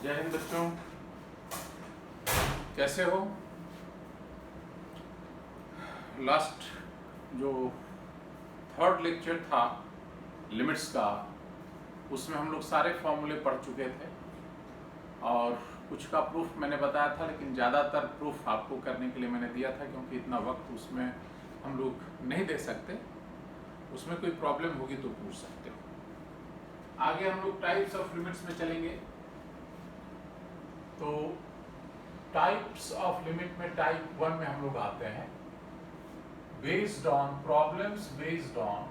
जय हिंद बच्चों, कैसे हो? लास्ट जो थर्ड लेक्चर था लिमिट्स का, उसमें हम लोग सारे फॉर्मूले पढ़ चुके थे और कुछ का प्रूफ मैंने बताया था, लेकिन ज़्यादातर प्रूफ आपको करने के लिए मैंने दिया था क्योंकि इतना वक्त उसमें हम लोग नहीं दे सकते। उसमें कोई प्रॉब्लम होगी तो पूछ सकते हो। आगे हम लोग टाइप्स ऑफ लिमिट्स में चलेंगे। तो टाइप्स ऑफ लिमिट में टाइप 1 में हम लोग आते हैं based on problems based on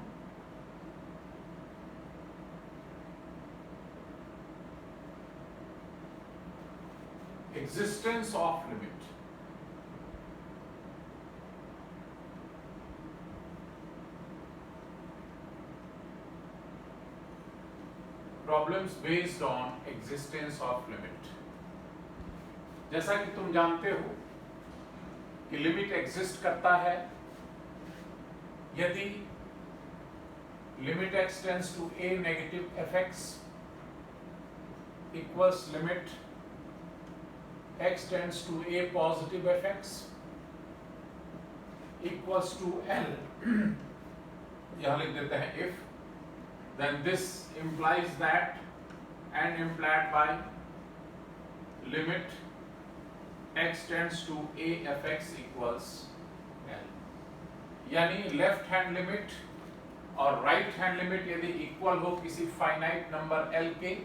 existence of limit. Problems based on existence of limit. जैसा कि तुम जानते हो कि लिमिट एग्जिस्ट करता है यदि limit x tends to a negative fx equals limit x tends to a positive fx equals to L यहाँ लिख देते हैं if, then this implies that and implied by limit x tends to a fx equals L, यानी left hand limit और right hand limit यदि equal हो किसी finite number L के,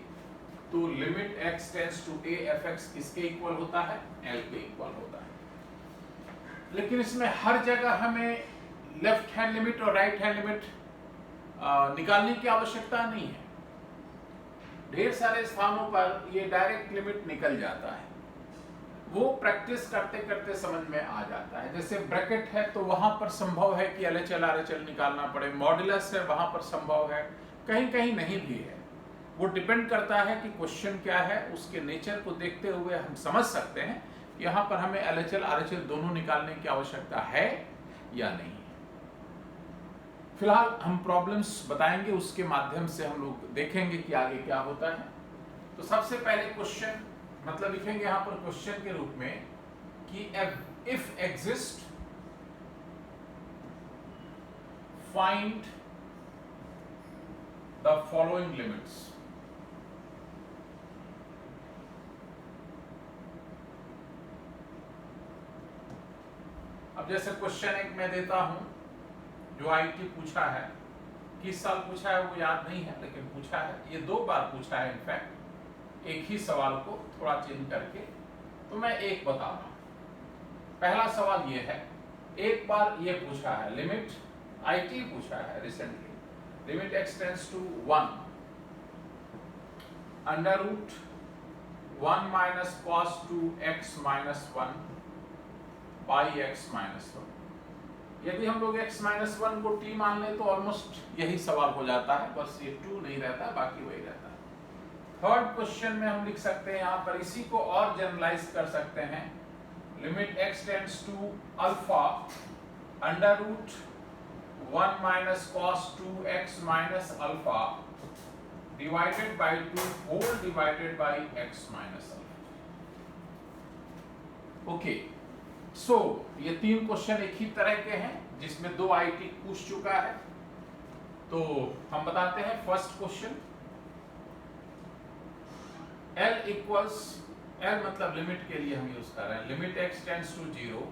तो limit x tends to a fx किसके equal होता है? L के इक्वल होता है। लेकिन इसमें हर जगह हमें लेफ्ट हैंड लिमिट और राइट हैंड लिमिट निकालने की आवश्यकता नहीं है। ढेर सारे स्थानों पर ये डायरेक्ट लिमिट निकल जाता है, वो प्रैक्टिस करते करते समझ में आ जाता है। जैसे ब्रैकेट है तो वहां पर संभव है कि LHL RHL निकालना पड़े, मॉड्यूलस है वहां पर संभव है, कहीं कहीं नहीं भी है। वो डिपेंड करता है कि क्वेश्चन क्या है, उसके नेचर को देखते हुए हम समझ सकते हैं यहाँ पर हमें LHL RHL दोनों निकालने की आवश्यकता है या नहीं। फिलहाल हम प्रॉब्लम्स बताएंगे, उसके माध्यम से हम लोग देखेंगे कि आगे क्या होता है। तो सबसे पहले क्वेश्चन मतलब लिखेंगे यहाँ पर क्वेश्चन के रूप में कि if exist find the following limits. अब जैसे क्वेश्चन एक मैं देता हूं जो आईटी पूछा है, किस साल पूछा है वो याद नहीं है, लेकिन पूछा है, ये 2 बार पूछा है इनफैक्ट एक ही सवाल को थोड़ा चेंज करके, तो मैं एक बता रहा हूं। पहला सवाल ये है, एक बार ये पूछा है लिमिट, आईटी पूछा है recently, limit x tends to 1 under root 1 minus cos 2x minus 1 by x minus 1। यदि हम लोग x माइनस 1 को t मान लें तो ऑलमोस्ट यही सवाल हो जाता है, बस ये 2 नहीं रहता, बाकी वही रहता है। थर्ड क्वेश्चन में हम लिख सकते हैं यहाँ पर, इसी को और जनरलाइज कर सकते हैं, limit x tends to alpha under root 1 minus cos 2x minus alpha divided by 2 whole divided by x minus alpha. Okay, so ये 3 क्वेश्चन एक ही तरह के हैं जिसमें 2 आईटी पूछ चुका है। तो हम बताते हैं first question, L equals, L मतलब लिमिट के लिए हम यूज कर रहे हैं, limit x tends to 0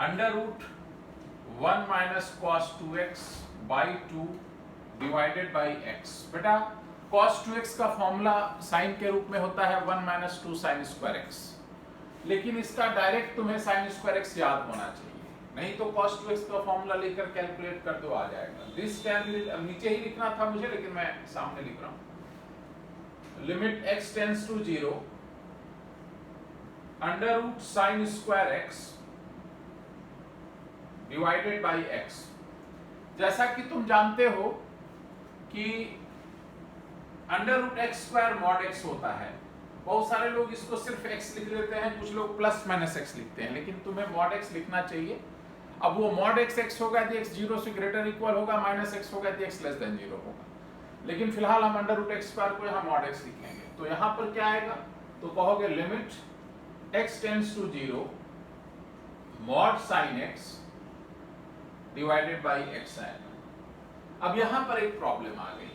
under root 1 minus cos 2x by 2 divided by x। बेटा cos 2x का फॉर्मूला साइन के रूप में होता है 1 माइनस 2 साइन स्क्वायर x, लेकिन इसका डायरेक्ट तुम्हें साइन स्क्वायर x याद होना चाहिए, नहीं तो cos 2x का फॉर्मूला लेकर कैलकुलेट कर दो, आ जाएगा। दिस कैन बी, नीचे ही लिखना था मुझे लेकिन मैं सामने लिख रहा हूं, limit x tends to 0 under root sine square x divided by x। जैसा कि तुम जानते हो कि under root x square mod x होता है, बहुत सारे लोग इसको सिर्फ x लिख लेते हैं, कुछ लोग प्लस माइनस x लिखते हैं, लेकिन तुम्हें मॉड x लिखना चाहिए। अब वो मॉड x होगा यदि x 0 से ग्रेटर इक्वल होगा, माइनस x होगा यदि x लेस देन 0 होगा। लेकिन फिलहाल हम अंडर रूट एक्स स्क्वायर को यहाँ मॉड x लिख लेंगे। तो यहाँ पर क्या आएगा, तो कहोगे limit x tends to 0 mod sine x divided by x आएगा। अब यहां पर एक प्रॉब्लम आ गई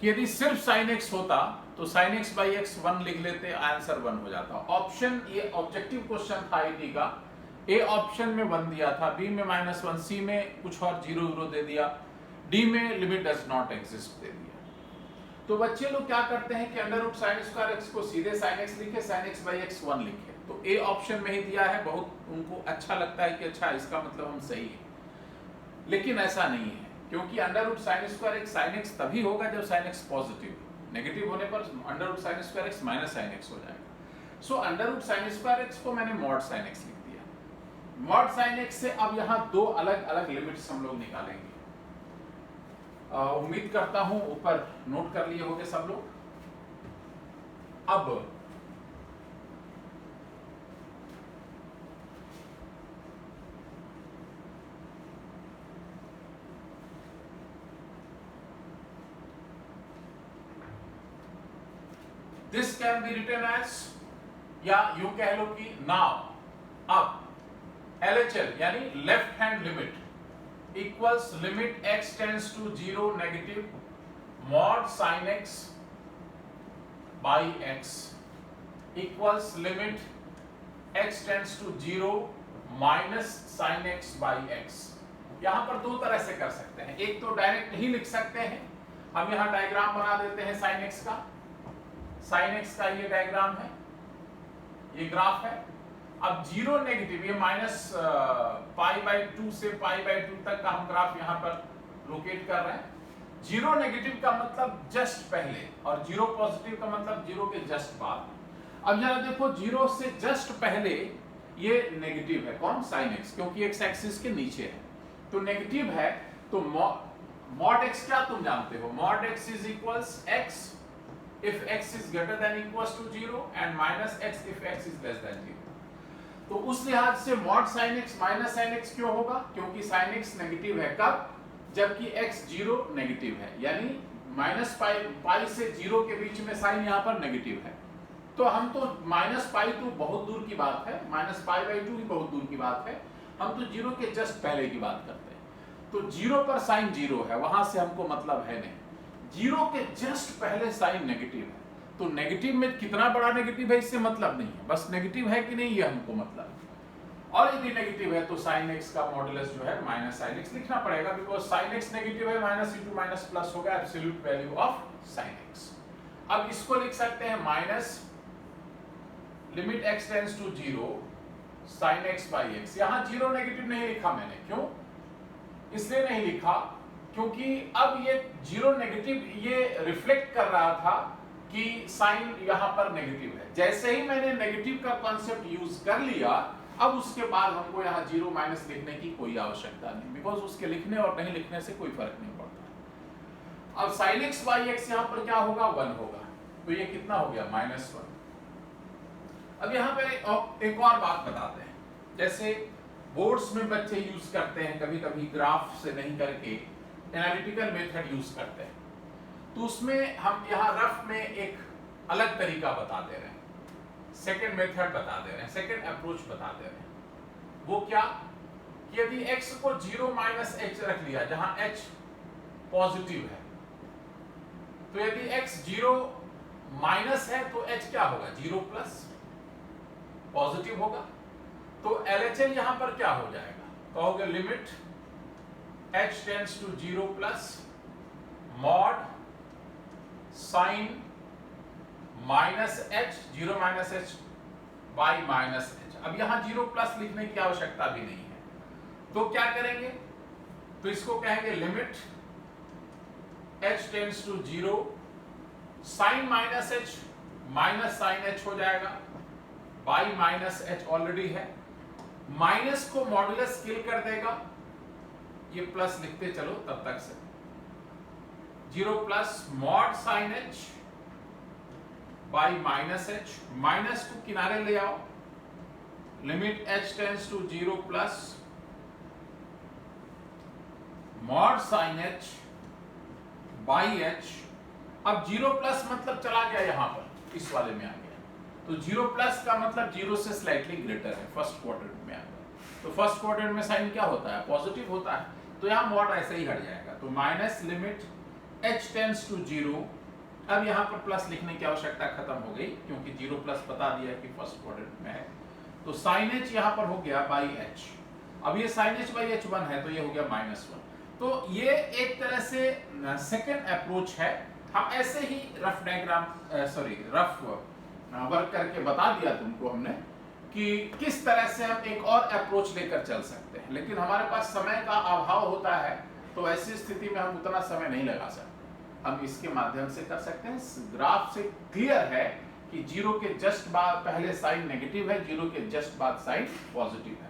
कि यदि सिर्फ साइन x होता तो साइन x बाई x 1 लिख लेते, आंसर 1 हो जाता। ऑप्शन, ये ऑब्जेक्टिव क्वेश्चन था आईटी का, ए ऑप्शन में 1 दिया था, बी में -1, सी में कुछ और 0 दे दिया, डी में लिमिट डज नॉट एग्जिस्ट दे दिया। तो बच्चे लोग क्या करते हैं कि under root sine square x को सीधे साइन एक्स लिखे, साइन एक्स बाई एक्स 1 लिखे। तो ए ऑप्शन में ही दिया है, बहुत उनको अच्छा लगता है कि अच्छा इसका मतलब हम सही है, लेकिन ऐसा नहीं है, क्योंकि under root sine square x sine x तभी होगा जब साइन एक्स पॉजिटिव, नेगेटिव होने पर under root sine square x minus sine x हो जाएगा। So under root sine square x को मैंने मॉड साइन एक्स लिख दिया। मॉड साइन एक्स से अब यहाँ दो अलग अलग लिमिट्स हम लोग निकालेंगे। उम्मीद करता हूं ऊपर नोट कर लिए होंगे सब लोग। अब this can be written as, या यूं कह लो कि नाउ अब LHL यानी left hand limit equals limit x tends to 0 negative mod sine x by x equals limit x tends to 0 minus sine x by x। यहां पर दो तरह से कर सकते हैं, एक तो डायरेक्ट ही लिख सकते हैं, हम यहां डायग्राम बना देते हैं साइन x का, साइन x का ये डायग्राम है, ये ग्राफ है। अब 0 नेगेटिव, ये माइनस पाई बाई 2 से पाई बाई 2 तक का हम ग्राफ यहाँ पर लोकेट कर रहे हैं। 0 नेगेटिव का मतलब जस्ट पहले और 0 पॉजिटिव का मतलब 0 के जस्ट बाद। अब जरा देखो 0 से जस्ट पहले ये नेगेटिव है, कौन, साइन x, क्योंकि x एक्सिस के नीचे है तो नेगेटिव है। तो मॉड x क्या तुम जानते हो, mod x is equals x if x is greater than equals to 0 and minus x if x is less than 0। तो उस लिहाज से mod sine x minus sine x क्यों होगा, क्योंकि साइन x नेगेटिव है कब, जबकि x 0 नेगेटिव है, यानी माइनस पाई से 0 के बीच में साइन यहाँ पर नेगेटिव है। तो हम तो माइनस पाई तो बहुत दूर की बात है, माइनस पाई बाई 2 ही बहुत दूर की बात है, हम तो 0 के जस्ट पहले की बात करते हैं। तो 0 पर साइन 0 है, वहां से हमको मतलब है नहीं। 0 के जस्ट पहले साइन नेगेटिव है, तो नेगेटिव में कितना बड़ा नेगेटिव है इससे मतलब नहीं है, बस नेगेटिव है कि नहीं ये हमको मतलब है। और यदि नेगेटिव है तो साइन x का मॉडुलस जो है माइनस साइन x लिखना पड़ेगा, बिकॉज साइन x नेगेटिव है, माइनस इंटू माइनस प्लस होगा absolute value of sine x। अब इसको लिख सकते हैं minus limit x tends to 0 sine x by x। यहां 0 नेगेटिव नहीं लिखा मैंने, क्यों, इसलिए नहीं लिखा क्योंकि अब ये 0 नेगेटिव ये रिफ्लेक्ट कर रहा था कि साइन यहां पर नेगेटिव है। जैसे ही मैंने नेगेटिव का कॉन्सेप्ट यूज कर लिया, अब उसके बाद हमको यहां 0 माइनस लिखने की कोई आवश्यकता नहीं, बिकॉज उसके लिखने और नहीं लिखने से कोई फर्क नहीं पड़ता। अब साइन x बाई x यहां पर क्या होगा, 1 होगा, तो ये कितना हो गया, -1। अब यहां पर एक और बात बताते हैं, जैसे बोर्ड्स में बच्चे यूज करते हैं कभी कभी ग्राफ से नहीं करके एनालिटिकल मेथड यूज करते हैं, तो उसमें हम यहाँ रफ में एक अलग तरीका बता दे रहे हैं, सेकंड मेथड बता दे रहे हैं, सेकंड अप्रोच बता दे रहे हैं। वो क्या, कि यदि x को 0 माइनस h रख लिया जहां h पॉजिटिव है, तो यदि x 0 माइनस है तो h क्या होगा, 0 प्लस, पॉजिटिव होगा। तो LHL यहां पर क्या हो जाएगा, कहोगे limit h tends to 0 plus mod sine minus h 0 minus h by minus h। अब यहां 0 प्लस लिखने की आवश्यकता भी नहीं है, तो क्या करेंगे, तो इसको कहेंगे limit h tends to 0 sine minus h minus sine h हो जाएगा, बाई माइनस h ऑलरेडी है, माइनस को मॉडुलस किल कर देगा, ये प्लस लिखते चलो तब तक से, 0 plus mod sine h by minus h, minus को किनारे ले आओ, limit h tends to 0 plus mod sine h by h। अब 0 प्लस मतलब चला गया यहां पर, इस वाले में आ गया, तो 0+ का मतलब 0 से स्लाइटली ग्रेटर है, फर्स्ट क्वाड्रेंट में आता है। तो फर्स्ट क्वाड्रेंट में साइन क्या होता है, पॉजिटिव होता है, तो यहाँ मॉड ऐसे ही हट जाएगा। तो minus limit h tends to 0। अब यहाँ पर प्लस लिखने की आवश्यकता खत्म हो गई, क्योंकि 0+ बता दिया कि फर्स्ट क्वाड्रेंट में है। तो साइन h यहाँ पर हो गया बाई h। अब ये साइन h बाई h 1 है, तो ये हो गया -1। तो ये एक तरह से सेकेंड अप्रोच है। हम ऐसे ही रफ डायग्राम रफ वर्क करके बता दिया तुमको हमने कि किस तरह से हम एक और अप्रोच लेकर चल सकते हैं, लेकिन हमारे पास समय का अभाव होता है, तो ऐसी स्थिति में हम उतना समय नहीं लगा सकते। हम इसके माध्यम से कर सकते हैं। ग्राफ से क्लियर है कि 0 के जस्ट बाद पहले साइन नेगेटिव है, 0 के जस्ट बाद साइन पॉजिटिव है।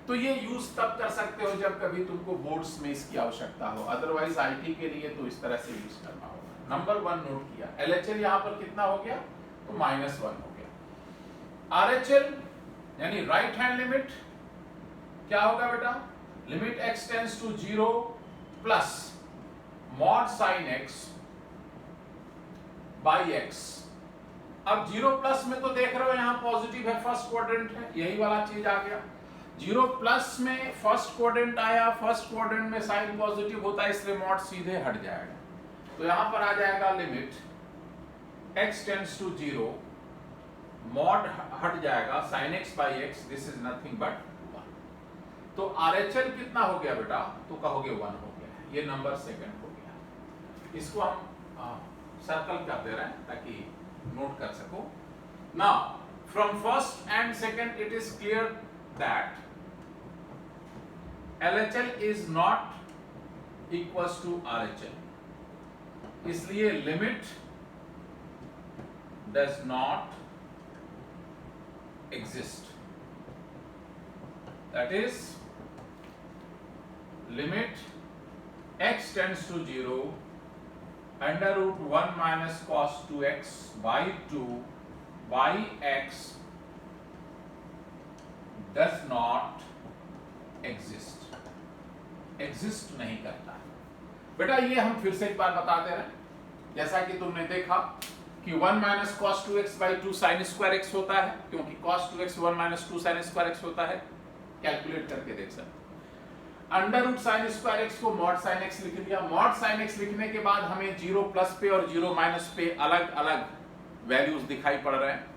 तो ये यूज तब कर सकते हो जब कभी तुमको बोर्ड्स में इसकी आवश्यकता हो, अदरवाइज आईटी के लिए तो इस तरह से यूज करना होगा। नंबर 1 नोट किया। एलएचएल यहाँ पर कितना हो गया, तो -1 हो गया। आरएचएल यानी राइट हैंड लिमिट क्या होगा बेटा, limit x tends to 0 plus mod sine x by x। अब 0+ में तो देख रहे हो यहाँ पॉजिटिव है, फर्स्ट क्वाड्रेंट है, यही वाला चीज आ गया। 0+ में फर्स्ट क्वाड्रेंट आया, फर्स्ट क्वाड्रेंट में साइन पॉजिटिव होता है, इसलिए मॉड सीधे हट जाएगा। तो यहां पर आ जाएगा limit x tends to 0, mod हट जाएगा sine x by x, this is nothing but 1। तो आरएचएल कितना हो गया बेटा, तो कहोगे 1 हो गया। ये नंबर सेकंड हो गया। इसको हम सर्कल कर दे रहे हैं ताकि नोट कर सको। Now from first and second it is clear that LHL is not equals to RHL, इसलिए limit does not exist, that is limit x tends to 0 under root 1 minus cos 2x by 2 by x does not exist, exist नहीं करता। बेटा ये हम फिर से एक बार बता दे रहे हैं, जैसा कि तुमने देखा कि 1 minus cos 2x by 2 sine square x होता है, क्योंकि cos 2x 1 minus 2 sine square x होता है, कैलकुलेट करके देख सकते। Under root sine square x को मॉड साइन x लिख लिया। मॉड साइन x लिखने के बाद हमें 0+ पे और 0- पे अलग अलग वैल्यूज दिखाई पड़ रहे हैं।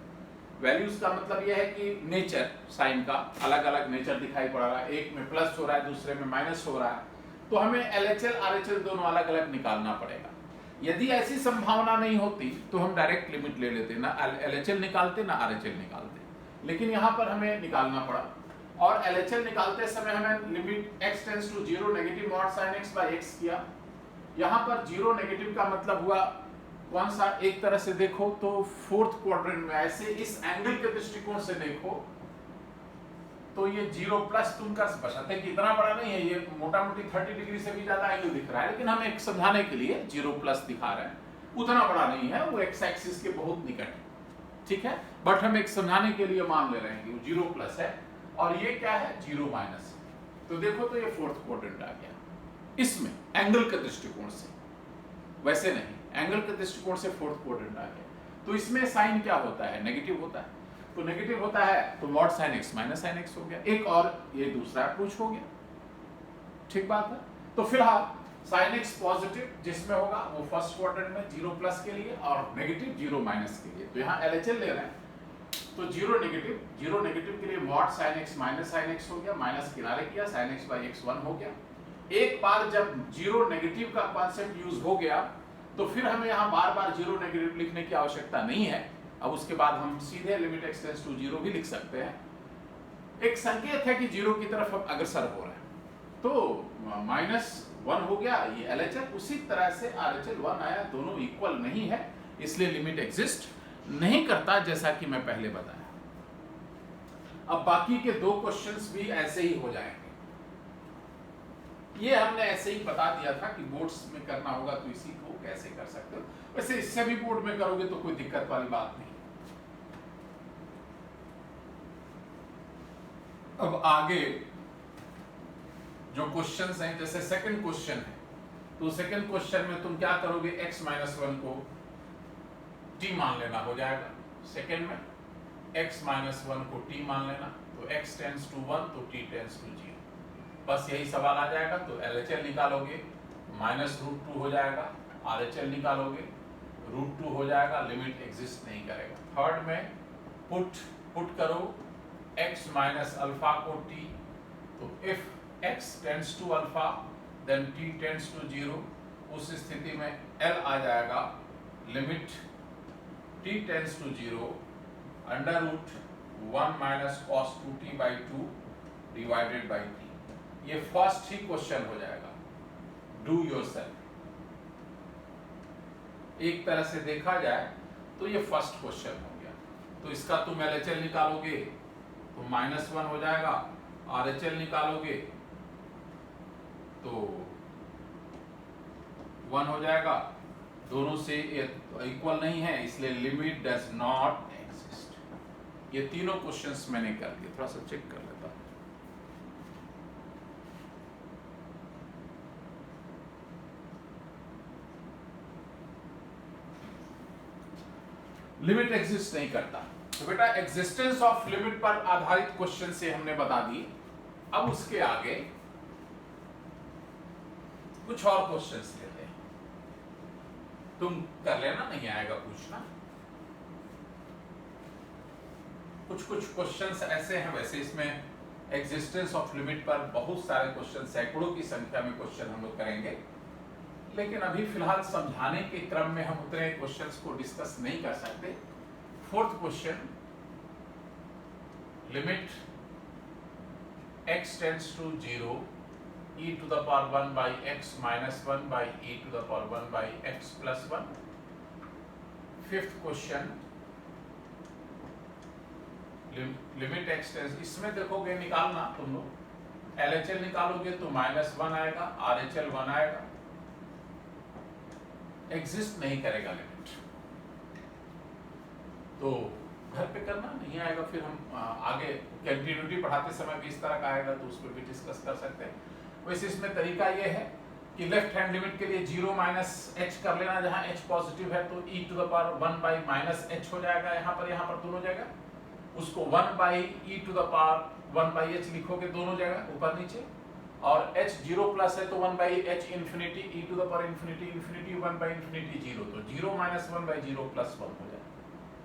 वैल्यूज का मतलब यह है कि नेचर साइन का अलग अलग नेचर दिखाई पड़ रहा है, एक में प्लस हो रहा है, दूसरे में माइनस हो रहा है, तो हमें LHL RHL दोनों अलग अलग निकालना पड़ेगा। यदि ऐसी संभावना नहीं होती तो हम डायरेक्ट लिमिट ले लेते, ना LHL निकालते ना RHL निकालते, लेकिन यहाँ पर हमें निकालना पड़ा। और LHL निकालते समय हमें limit x tends to 0 negative mod sine x by x किया। यहाँ पर 0 नेगेटिव का मतलब हुआ कौन सा, एक तरह से देखो तो फोर्थ क्वाड्रेंट में, ऐसे इस एंगल के दृष्टिकोण से देखो तो ये 0+ तुम कर सकते कि इतना बड़ा नहीं है, ये मोटा मोटी 30 डिग्री से भी ज्यादा एंगल दिख रहा है, लेकिन हम एक समझाने के लिए 0+ दिखा रहे हैं। उतना बड़ा नहीं है, वो x एक्सिस के बहुत निकट है, ठीक है, बट हम एक समझाने के लिए मान ले रहे हैं कि वो 0+ है और ये क्या है 0-। तो देखो तो ये फोर्थ क्वाड्रेंट आ गया इसमें एंगल के दृष्टिकोण से, वैसे नहीं, एंगल के दृष्टिकोण से फोर्थ क्वाड्रेंट आ गया। तो इसमें साइन क्या होता है, नेगेटिव होता है, तो नेगेटिव होता है तो mod sine x minus sine x हो गया एक, और ये दूसरा अप्रोच हो गया, ठीक बात है। तो फिलहाल साइन x पॉजिटिव जिसमें होगा वो फर्स्ट क्वाड्रेंट में 0+ के लिए और नेगेटिव 0- के लिए, तो यहाँ LHL ले रहे हैं तो 0 नेगेटिव के लिए mod sine x minus sine x हो गया, माइनस किनारे किया, साइन x बाई x 1 हो गया। एक बार जब 0 नेगेटिव का कॉन्सेप्ट यूज हो गया तो फिर हमें यहाँ बार बार 0 नेगेटिव लिखने की आवश्यकता नहीं है। अब उसके बाद हम सीधे लिमिट x टेंड्स टू 0 भी लिख सकते हैं, एक संकेत है कि 0 की तरफ हम अग्रसर हो रहे हैं। तो -1 हो गया ये LHL, उसी तरह से RHL 1 आया, दोनों इक्वल नहीं है, इसलिए लिमिट एग्जिस्ट नहीं करता, जैसा कि मैं पहले बताया। अब बाकी के 2 क्वेश्चंस भी ऐसे ही हो जाएंगे। ये हमने ऐसे ही बता दिया था कि बोर्ड्स में करना होगा तो इसी को कैसे कर सकते हो, वैसे इससे भी बोर्ड में करोगे तो कोई दिक्कत वाली बात नहीं। अब आगे जो क्वेश्चंस हैं, जैसे सेकंड क्वेश्चन है, तो सेकंड क्वेश्चन में तुम क्या करोगे, x-1 को t मान लेना हो जाएगा सेकंड में, x माइनस 1 को t मान लेना, तो x टेंस टू 1 तो t टेंस टू 0, बस यही सवाल आ जाएगा। तो LHL निकालोगे, -√2 हो जाएगा, RHL निकालोगे, √2 हो जाएगा, लिमिट एग्जिस्ट नहीं करेगा। थर्ड में पुट करो x माइनस अल्फा को t, तो if x tends to alpha then t tends to 0, उस स्थिति में L आ जाएगा, limit t tends to 0 √1 minus cos 2t/2 divided by t। ये फर्स्ट ही क्वेश्चन हो जाएगा, डू योरसेल्फ। एक तरह से देखा जाए तो ये फर्स्ट क्वेश्चन हो गया। तो इसका तुम LHL निकालोगे तो -1 हो जाएगा, RHL निकालोगे तो 1 हो जाएगा, दोनों से इक्वल नहीं है, इसलिए लिमिट डज नॉट एग्जिस्ट। ये तीनों क्वेश्चंस मैंने कर दिए, थोड़ा सा चेक कर लेता हूं। लिमिट एग्जिस्ट नहीं करता, तो बेटा एग्जिस्टेंस ऑफ लिमिट पर आधारित क्वेश्चन से हमने बता दी। अब उसके आगे कुछ और क्वेश्चंस लेते हैं, तुम कर लेना, नहीं आएगा पूछना। कुछ क्वेश्चंस ऐसे हैं, वैसे इसमें एग्जिस्टेंस ऑफ लिमिट पर बहुत सारे क्वेश्चन, सैकड़ों की संख्या में क्वेश्चन हम लोग करेंगे, लेकिन अभी फिलहाल समझाने के क्रम में हम उतने क्वेश्चंस को डिस्कस नहीं कर सकते। Fourth question, limit x tends to 0 e to the power 1 by x minus 1 by e to the power 1 by x plus 1। Fifth question, limit x tends, इसमें देखोगे निकालना तुम लोग, LHL निकालोगे तो -1 आएगा, RHL 1 आएगा, एग्जिस्ट नहीं करेगा लिमिट। तो घर पे करना, नहीं आएगा फिर हम आगे कंटिन्यूटी पढ़ाते समय भी इस तरह का आएगा तो उस पर भी डिस्कस कर सकते हैं। वैसे इसमें तरीका ये है कि लेफ्ट हैंड लिमिट के लिए 0 माइनस h कर लेना, जहां h पॉजिटिव है तो e to the power 1 by minus h हो जाएगा, यहाँ पर दोनों जगह। उसको 1 by e to the power 1 by h लिखोगे दोनों जगह, ऊपर नीचे। और h 0 प्लस है तो 1 by h infinity, e to the power infinity infinity 1 by infinity 0, तो 0 माइनस 1 बाई 0 प्लस 1 हो जाएगा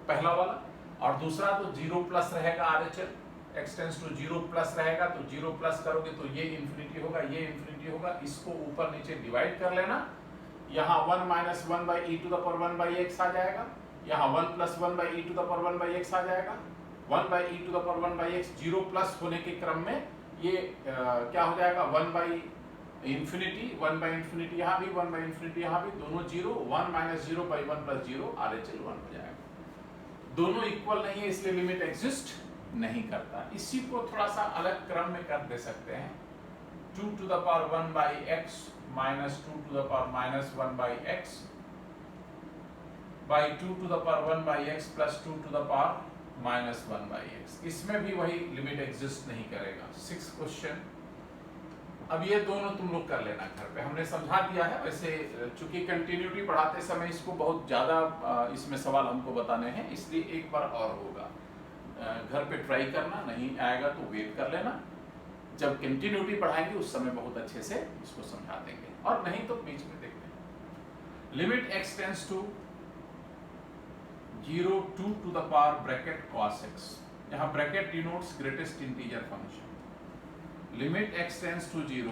पहला वाला। और दूसरा तो 0 प्लस रहेगा RHL, x tends to 0 plus रहेगा, तो 0 प्लस करोगे तो ये इन्फिनिटी होगा, ये इन्फिनिटी होगा, इसको ऊपर नीचे डिवाइड कर लेना। यहाँ 1 minus 1 by e to the power 1 by x आ जाएगा, यहाँ 1 plus 1 by e to the power 1 by x आ जाएगा। 1 by e to the power 1 by x 0 plus होने के क्रम में ये क्या हो जाएगा, 1 बाई इन्फिनिटी, 1 बाई इन्फिनिटी यहाँ भी, 1 बाई इन्फिनिटी यहाँ भी, दोनों 0, 1 माइनस 0 बाई 1 प्लस 0, RHL 1 हो जाएगा। दोनों इक्वल नहीं है, इसलिए लिमिट एग्जिस्ट नहीं करता। इसी को थोड़ा सा अलग क्रम में कर दे सकते हैं, 2 to the power 1 by x minus 2 to the power minus 1 by x by 2 to the power 1 by x plus 2 to the power minus 1 by x। इसमें भी वही लिमिट एग्जिस्ट नहीं करेगा। 6th क्वेश्चन, अब ये दोनों तुम लोग कर लेना घर पे, हमने समझा दिया है। वैसे चूंकि कंटिन्यूटी पढ़ाते समय इसको बहुत ज़्यादा इसमें सवाल हमको बताने हैं, इसलिए एक बार और होगा, घर पे ट्राई करना, नहीं आएगा तो वेट कर लेना। जब कंटिन्यूटी पढ़ाएंगे उस समय बहुत अच्छे से इसको समझा देंगे, और नहीं तो बीच में देख लेंगे। Limit x tends to 0 2 to the power bracket cos x, यहाँ bracket denotes greatest integer function. Limit x tends to 0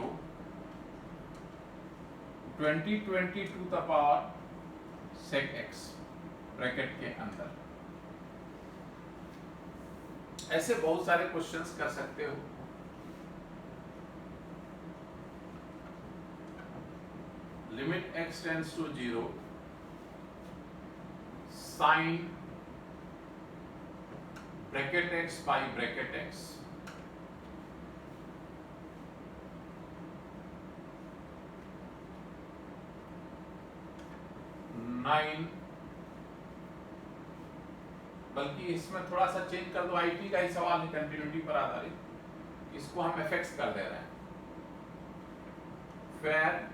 20 to the power sec x bracket के अंदर। ऐसे बहुत सारे क्वेश्चंस कर सकते हो। Limit x tends to 0 sine bracket x by bracket x, बल्कि इसमें थोड़ा सा चेंज कर दो, आईटी का ही सवाल है कंटिन्यूटी पर आधारित, इसको हम एफएक्स कर दे रहे हैं। फेयर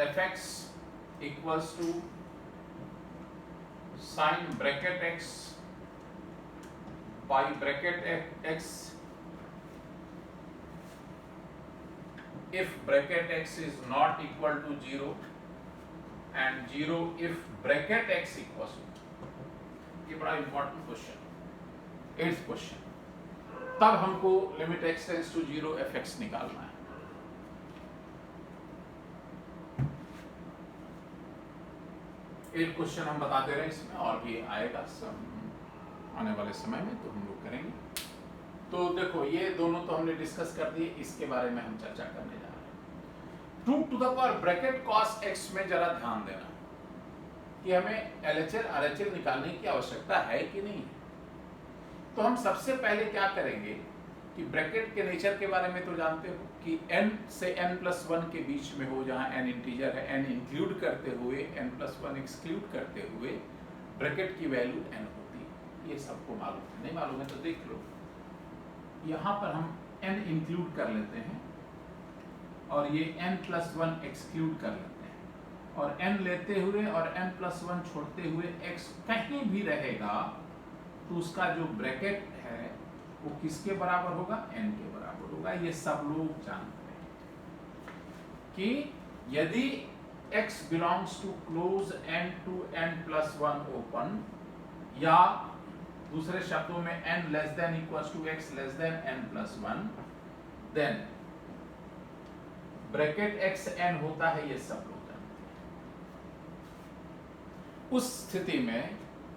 fx equals to sine bracket x by bracket x if bracket x is not equal to 0 and 0 if bracket x equals to, ये बड़ा इंपॉर्टेंट क्वेश्चन, 8th क्वेश्चन। तब हमको limit x tends to 0 fx निकालना है। एक question हम बताते रहे, इसमें और भी आएगा आने वाले समय में, तो हम लोग करेंगे। तो देखो ये दोनों तो हमने डिस्कस कर दिए, इसके बारे में हम चर्चा करने जा रहे हैं। 2 to the power bracket cos x में जरा ध्यान देना कि हमें LHL RHL निकालने की आवश्यकता है कि नहीं है। तो हम सबसे पहले क्या करेंगे कि ब्रैकेट के नेचर के बारे में तो जानते हो कि n से n+1 के बीच में हो, जहां n इंटीजर है, n इंक्लूड करते हुए n+1 एक्सक्लूड करते हुए ब्रैकेट की वैल्यू n होती है। ये सबको मालूम है, नहीं मालूम है तो देख लो। यहाँ पर हम n इंक्लूड कर लेते हैं और ये n+1 एक्सक्लूड कर लेते हैं, और n लेते हुए और n+1 छोड़ते हुए x कहीं भी रहेगा तो उसका जो ब्रैकेट है वो किसके बराबर होगा? n के बराबर होगा। ये सब लोग जानते हैं कि यदि x belongs to close n to n+1 open, या दूसरे शब्दों में n less than equals to x less than n+1, then bracket x n होता है, ये सब लोग जानते हैं। उस स्थिति में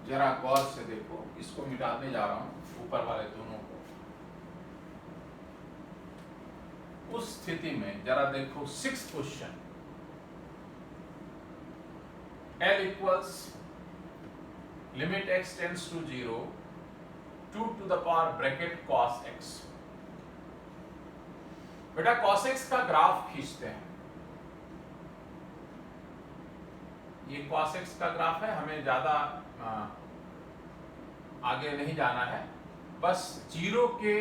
जरा गौर से देखो, इसको मिटाने जा रहा हूं ऊपर वाले दोनों को। उस स्थिति में जरा देखो 6th question, L equals limit x tends to 0 2 to the power bracket cos x। बेटा cos x का ग्राफ खींचते हैं। ये cos x का ग्राफ है, हमें ज्यादा आगे नहीं जाना है, बस 0 के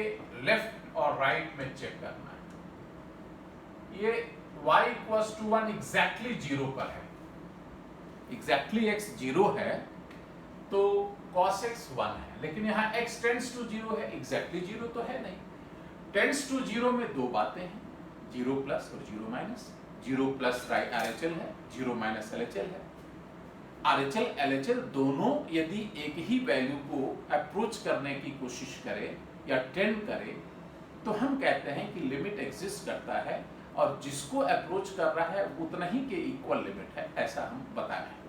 लेफ्ट और राइट में चेक करना है। ये y इक्वल्स टू 1 एग्जैक्टली 0 पर है, एग्जैक्टली x 0 है तो cos x 1 है, लेकिन यहाँ x टेंड्स टू 0 है, एग्जैक्टली 0 तो है नहीं। टेंड्स टू 0 में दो बातें हैं, 0 प्लस और 0 माइनस। 0 प्लस RHL है, 0 माइनस LHL है। RHL LHL दोनों यदि एक ही वैल्यू को अप्रोच करने की कोशिश करे या टेंड करे तो हम कहते हैं कि लिमिट एग्जिस्ट करता है, और जिसको अप्रोच कर रहा है उतना ही के इक्वल लिमिट है, ऐसा हम बता रहे हैं।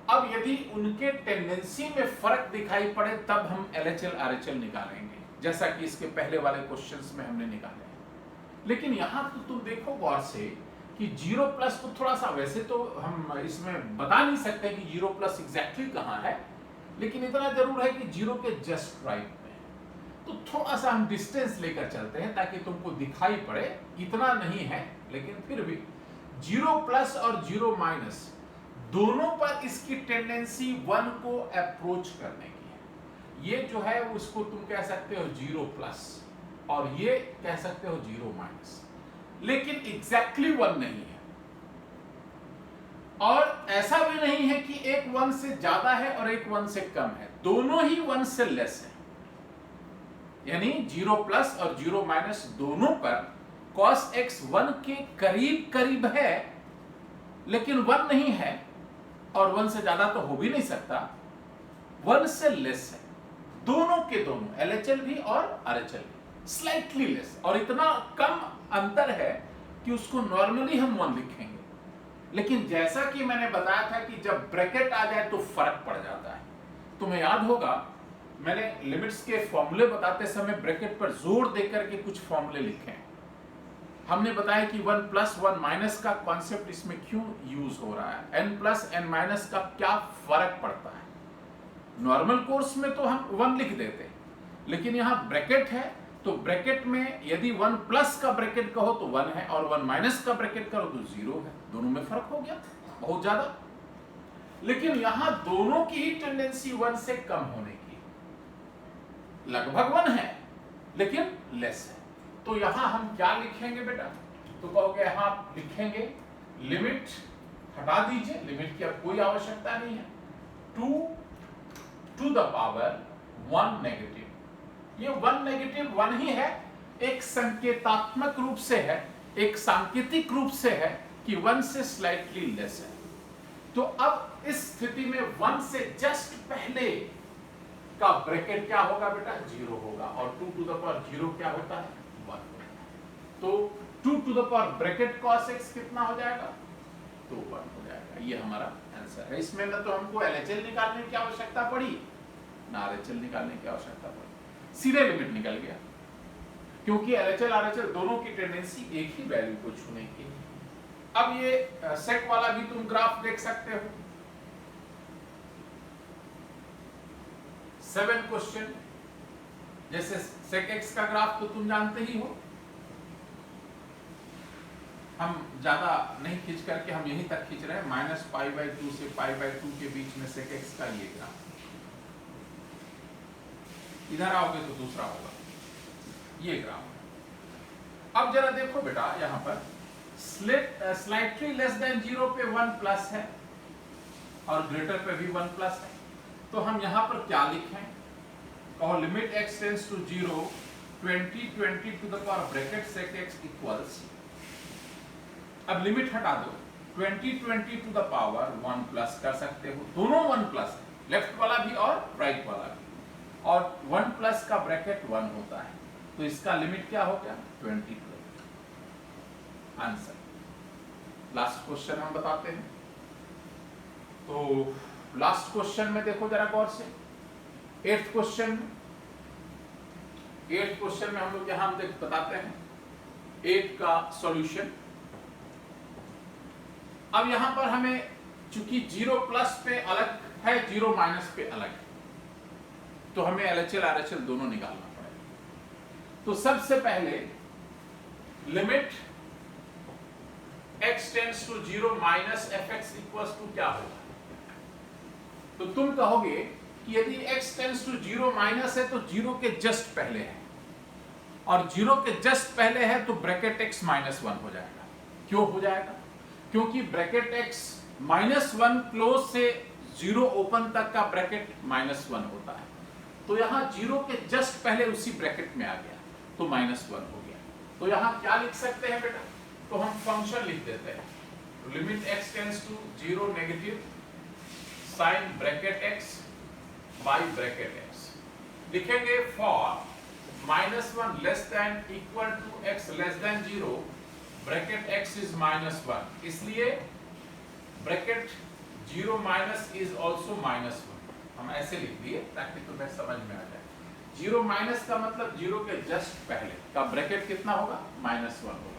अब यदि उनके टेंडेंसी में फर्क दिखाई पड़े तब हम LHL RHL निकालेंगे, जैसा कि इसके पहले वाले क्वेश्चंस में हमने निकाले हैं। लेकिन यहाँ तो तुम देखो गौर से कि 0 प्लस को थोड़ा सा, वैसे तो हम इसमें बता नहीं सकते कि 0 प्लस एग्जैक्टली कहाँ है, लेकिन इतना जरूर है कि 0 के जस्ट राइट में, तो थोड़ा सा हम डिस्टेंस लेकर चलते हैं ताकि तुमको दिखाई पड़े। इतना नहीं है लेकिन फिर भी 0 प्लस और 0 माइनस दोनों पर इसकी टेंडेंसी 1 को अप्रोच करने की है। ये जो है उसको तुम कह सकते हो 0 प्लस और ये कह सकते हो 0 माइनस, लेकिन एग्जैक्टली 1 नहीं है। और ऐसा भी नहीं है कि एक 1 से ज्यादा है और एक 1 से कम है, दोनों ही 1 से लेस है। यानी 0 प्लस और 0 माइनस दोनों पर cos x 1 के करीब करीब है, लेकिन 1 नहीं है और 1 से ज्यादा तो हो भी नहीं सकता, 1 से लेस है। दोनों के दोनों LHL भी और RHL भी स्लाइटली लेस, और इतना कम अंतर है कि उसको नॉर्मली हम 1 लिखेंगे। लेकिन जैसा कि मैंने बताया था कि जब ब्रैकेट आ जाए तो फर्क पड़ जाता है। तुम्हें याद होगा मैंने लिमिट्स के फॉर्मूले बताते समय ब्रैकेट पर जोर देकर के कुछ फॉर्मूले लिखे हैं। हमने बताया कि 1 प्लस 1 माइनस का कॉन्सेप्ट इसमें क्यों यूज हो रहा है, n प्लस n माइनस का क्या फर्क पड़ता है। नॉर्मल कोर्स में तो हम 1 लिख देते, लेकिन यहाँ ब्रैकेट है तो ब्रैकेट में यदि 1 प्लस का ब्रैकेट कहो तो 1 है और 1 माइनस का ब्रैकेट करो तो 0 है। दोनों में फर्क हो गया बहुत ज्यादा। लेकिन यहां दोनों की ही टेंडेंसी 1 से कम होने की, लगभग 1 है लेकिन लेस है। तो यहां हम क्या लिखेंगे बेटा, तो कहोगे यहां लिखेंगे लिमिट, हटा दीजिए, लिमिट की अब कोई आवश्यकता नहीं है। 2 to the power 1 नेगेटिव। ये 1 नेगेटिव 1 ही है, एक संकेतात्मक रूप से है, एक सांकेतिक रूप से है कि 1 से स्लाइटली लेस है। तो अब इस स्थिति में 1 से जस्ट पहले का ब्रैकेट क्या होगा बेटा? 0 होगा, और 2 to the power 0 क्या होता है? 1। तो 2 to the power bracket cos x कितना हो जाएगा? तो 1 हो जाएगा। ये हमारा आंसर है। इसमें ना तो हमको LHL निकालने की आवश्यकता पड़ी, ना RHL निकालने की आवश्यकता पड़ी, सीधे लिमिट निकल गया, क्योंकि LHL RHL दोनों की टेंडेंसी एक ही वैल्यू को छूने की। अब ये सेक वाला भी तुम ग्राफ देख सकते हो। 7 क्वेश्चन, जैसे सेक एक्स का ग्राफ तो तुम जानते ही हो, हम ज्यादा नहीं खींच करके हम यहीं तक खींच रहे हैं, -π/2 से π/2 के बीच में सेक एक्स का ये ग्राफ। इधर आओगे तो दूसरा होगा, ये ग्राफ। अब जरा देखो बेटा, यहां पर स्लाइटली लेस देन 0 पे 1 प्लस है और ग्रेटर पे भी 1 प्लस है, तो हम यहां पर क्या लिखें? कहो limit x tends to 0 20 to the power bracket sec x equals, अब लिमिट हटा दो, 20 टू द पावर 1 प्लस कर सकते हो, दोनों 1 प्लस है, लेफ्ट वाला भी और राइट वाला भी, और 1 प्लस का ब्रैकेट 1 होता है, तो इसका लिमिट क्या हो गया? 20। आंसर। लास्ट क्वेश्चन हम बताते हैं। तो लास्ट क्वेश्चन में देखो जरा गौर से, 8th क्वेश्चन में हम लोग यहां बताते हैं 8 का सॉल्यूशन। अब यहां पर हमें चूंकि 0 प्लस पे अलग है, 0 माइनस पे अलग है, तो हमें LHL RHL दोनों निकालना पड़ेगा। तो सबसे पहले limit x tends to 0 minus fx equals to क्या होगा? तो तुम कहोगे कि यदि x टेंड्स टू 0 माइनस है तो 0 के जस्ट पहले है, और 0 के जस्ट पहले है तो ब्रैकेट x -1 हो जाएगा। क्यों हो जाएगा? क्योंकि ब्रैकेट x -1 क्लोज से 0 ओपन तक का ब्रैकेट -1 होता है, तो यहां 0 के जस्ट पहले उसी ब्रैकेट में आ गया, तो -1 हो गया। तो यहां क्या लिख सकते हैं बेटा? तो हम फंक्शन लिख देते हैं, limit x tends to 0 negative sine bracket x by bracket x, लिखेंगे for -1 less than equal to x less than 0 bracket x is -1, इसलिए ब्रैकेट 0 माइनस इज आल्सो -1। हम ऐसे लिख दिए ताकि तुम्हें समझ में आ जाए। 0 माइनस का मतलब 0 के जस्ट पहले का ब्रैकेट कितना होगा? -1 होगा।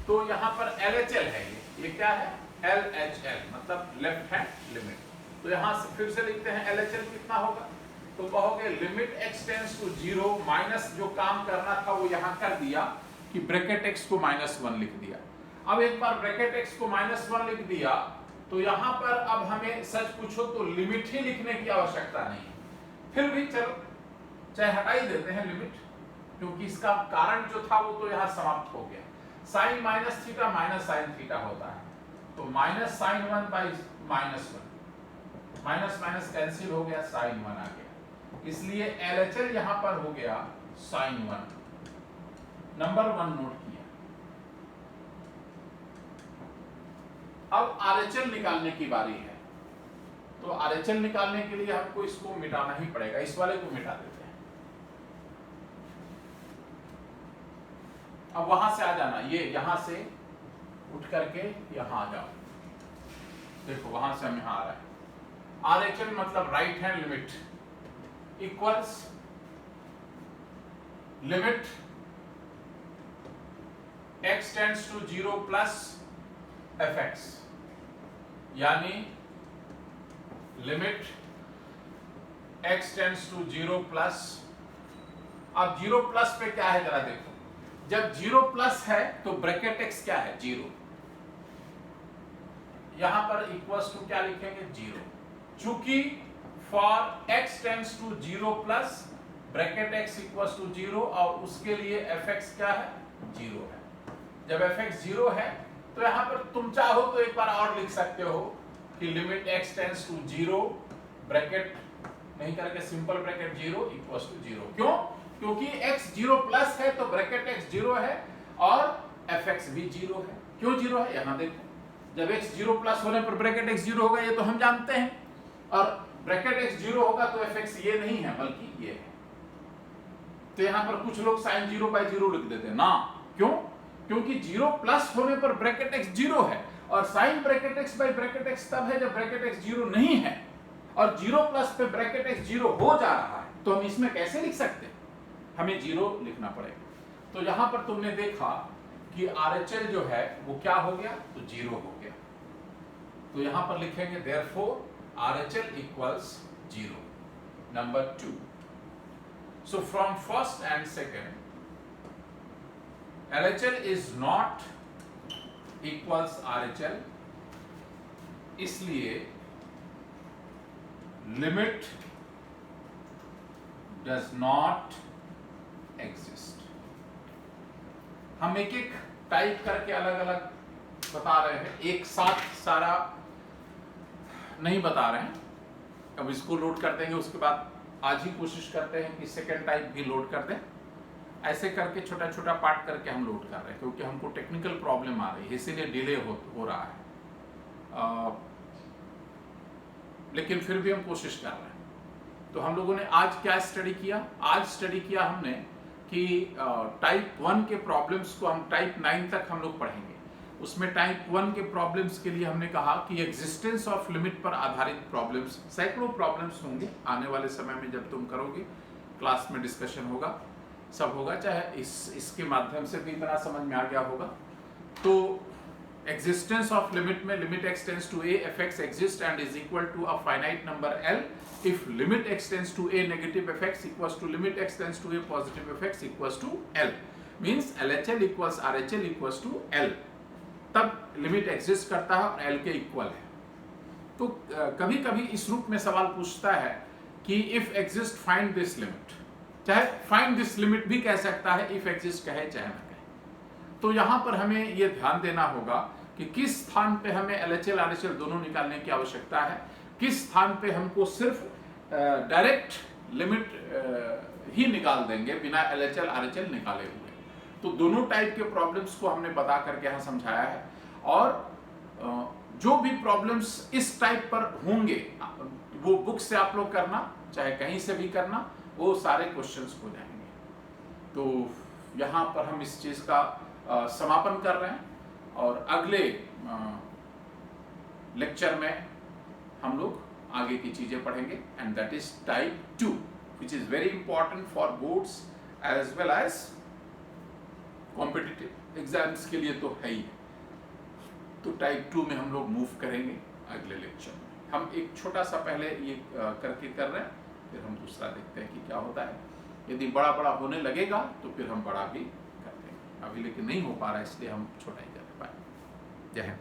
तो यहाँ पर LHL है, ये क्या है? LHL मतलब लेफ्ट हैंड लिमिट। तो यहाँ से फिर से लिखते हैं LHL कितना होगा? तो कहोगे limit x tends to 0 minus, जो काम करना था वो यहाँ कर दिया कि ब्रैकेट x को -1 लिख दिया। अब एक बार ब्रैकेट x को -1 लिख दिया तो यहाँ पर अब हमें सच पूछो तो लिमिट ही लिखने की आवश्यकता नहीं, फिर भी चलो चाहे हटा ही देते हैं लिमिट, क्योंकि इसका कारण जो था वो तो यहाँ समाप्त हो गया। Sine minus theta minus sine theta होता है, तो minus sine 1 by -1, minus minus cancel हो गया, साइन 1 आ गया, इसलिए LHL यहां पर हो गया साइन 1। नंबर 1 नोट किया। अब RHL निकालने की बारी है, तो RHL निकालने के लिए हमको इसको मिटाना ही पड़ेगा, इस वाले को मिटा देते हैं। अब वहां से आ जाना, ये यहां से उठ करके यहां आ जाओ, देखो वहां से हम यहां आ रहे हैं। RHL मतलब right hand limit equals limit x tends to 0 plus fx, यानी limit x tends to 0 plus, अब 0 प्लस पे क्या है जरा देखो, जब 0 प्लस है तो ब्रैकेट x क्या है? 0, यहां पर इक्वल्स टू क्या लिखेंगे? 0, चूंकि for x tends to 0 plus bracket x equals to 0 और उसके लिए fx क्या है? 0 है। जब fx 0 है तो यहां पर तुम चाहो तो एक बार और लिख सकते हो कि limit x tends to 0 bracket नहीं करके सिंपल ब्रैकेट 0 इक्वल्स टू 0। क्यों? क्योंकि x 0 प्लस है तो ब्रैकेट x 0 है और fx भी 0 है। क्यों 0 है? यहां देखो, जब x 0 प्लस होने पर ब्रैकेट x 0 होगा, ये तो हम जानते हैं, और ब्रैकेट x 0 होगा तो fx ये नहीं है बल्कि ये है। तो यहां पर कुछ लोग sin 0/0 लिख देते हैं ना। क्यों? क्योंकि 0 प्लस होने पर ब्रैकेट x 0 है, और sin bracket x by bracket x तब है जब ब्रैकेट x 0 नहीं है, और 0 प्लस पे ब्रैकेट x 0 हो जा रहा है। तो हम इसमें कैसे लिख सकते हैं? हमें 0 लिखना पड़ेगा। तो यहां पर तुमने देखा कि RHL जो है वो क्या हो गया? तो 0 हो गया। तो यहां पर लिखेंगे therefore RHL equals 0। Number 2, so from first and second LHL is not equals RHL, इसलिए limit does not exist। हम एक एक टाइप करके अलग अलग बता रहे हैं, एक साथ सारा नहीं बता रहे हैं। अब इसको लोड कर देंगे, उसके बाद आज ही कोशिश करते हैं कि सेकेंड टाइप भी लोड कर दें। ऐसे करके छोटा छोटा पार्ट करके हम लोड कर रहे हैं, क्योंकि हमको टेक्निकल प्रॉब्लम आ रही है, इसीलिए डिले हो रहा है। लेकिन फिर भी हम कोशिश कर रहे हैं। तो हम लोगों ने आज क्या स्टडी किया? आज स्टडी किया हमने कि टाइप 1 के प्रॉब्लम्स को हम टाइप 9 तक हम लोग पढ़ेंगे। उसमें टाइप 1 के प्रॉब्लम्स के लिए हमने कहा कि एग्जिस्टेंस ऑफ लिमिट पर आधारित प्रॉब्लम्स, सैकड़ों प्रॉब्लम्स होंगे आने वाले समय में। जब तुम करोगे क्लास में डिस्कशन होगा, सब होगा, चाहे इसके माध्यम से भी इतना समझ में आ गया होगा। तो एग्जिस्टेंस ऑफ लिमिट में limit x tends to a fx exists and is equal to a finite number L if limit x tends to a negative fx equals to limit x tends to a positive fx equals to L, means LHL equals RHL equals to L। तब limit exist करता है और L के equal है। तो कभी कभी इस रूप में सवाल पूछता है कि if exist find this limit, चाहे फाइंड दिस लिमिट भी कह सकता है, इफ एग्जिस्ट कहे चाहे ना कहे। तो यहां पर हमें यह ध्यान देना होगा कि किस स्थान पे हमें LHL RHL दोनों निकालने की आवश्यकता है, किस स्थान पे हमको सिर्फ डायरेक्ट लिमिट ही निकाल देंगे बिना LHL RHL निकाले हुए। तो दोनों टाइप के प्रॉब्लम्स को हमने बता करके यहाँ समझाया है, और जो भी प्रॉब्लम्स इस टाइप पर होंगे वो बुक से आप लोग करना, चाहे कहीं से भी करना, वो सारे क्वेश्चंस हो जाएंगे। तो यहाँ पर हम इस चीज का समापन कर रहे हैं, और अगले लेक्चर में हम लोग आगे की चीजें पढ़ेंगे, and that is type 2 which is very important for boards as well as competitive exams के लिए तो है ही। तो टाइप 2 में हम लोग मूव करेंगे अगले लेक्चर में। हम एक छोटा सा पहले ये करके कर रहे हैं, फिर हम दूसरा देखते हैं कि क्या होता है। यदि बड़ा बड़ा होने लगेगा तो फिर हम बड़ा भी कर देंगे। अभी लेकिन नहीं हो पा रहा है, इसलिए हम छोटा ही कर पाए। जय हिंद।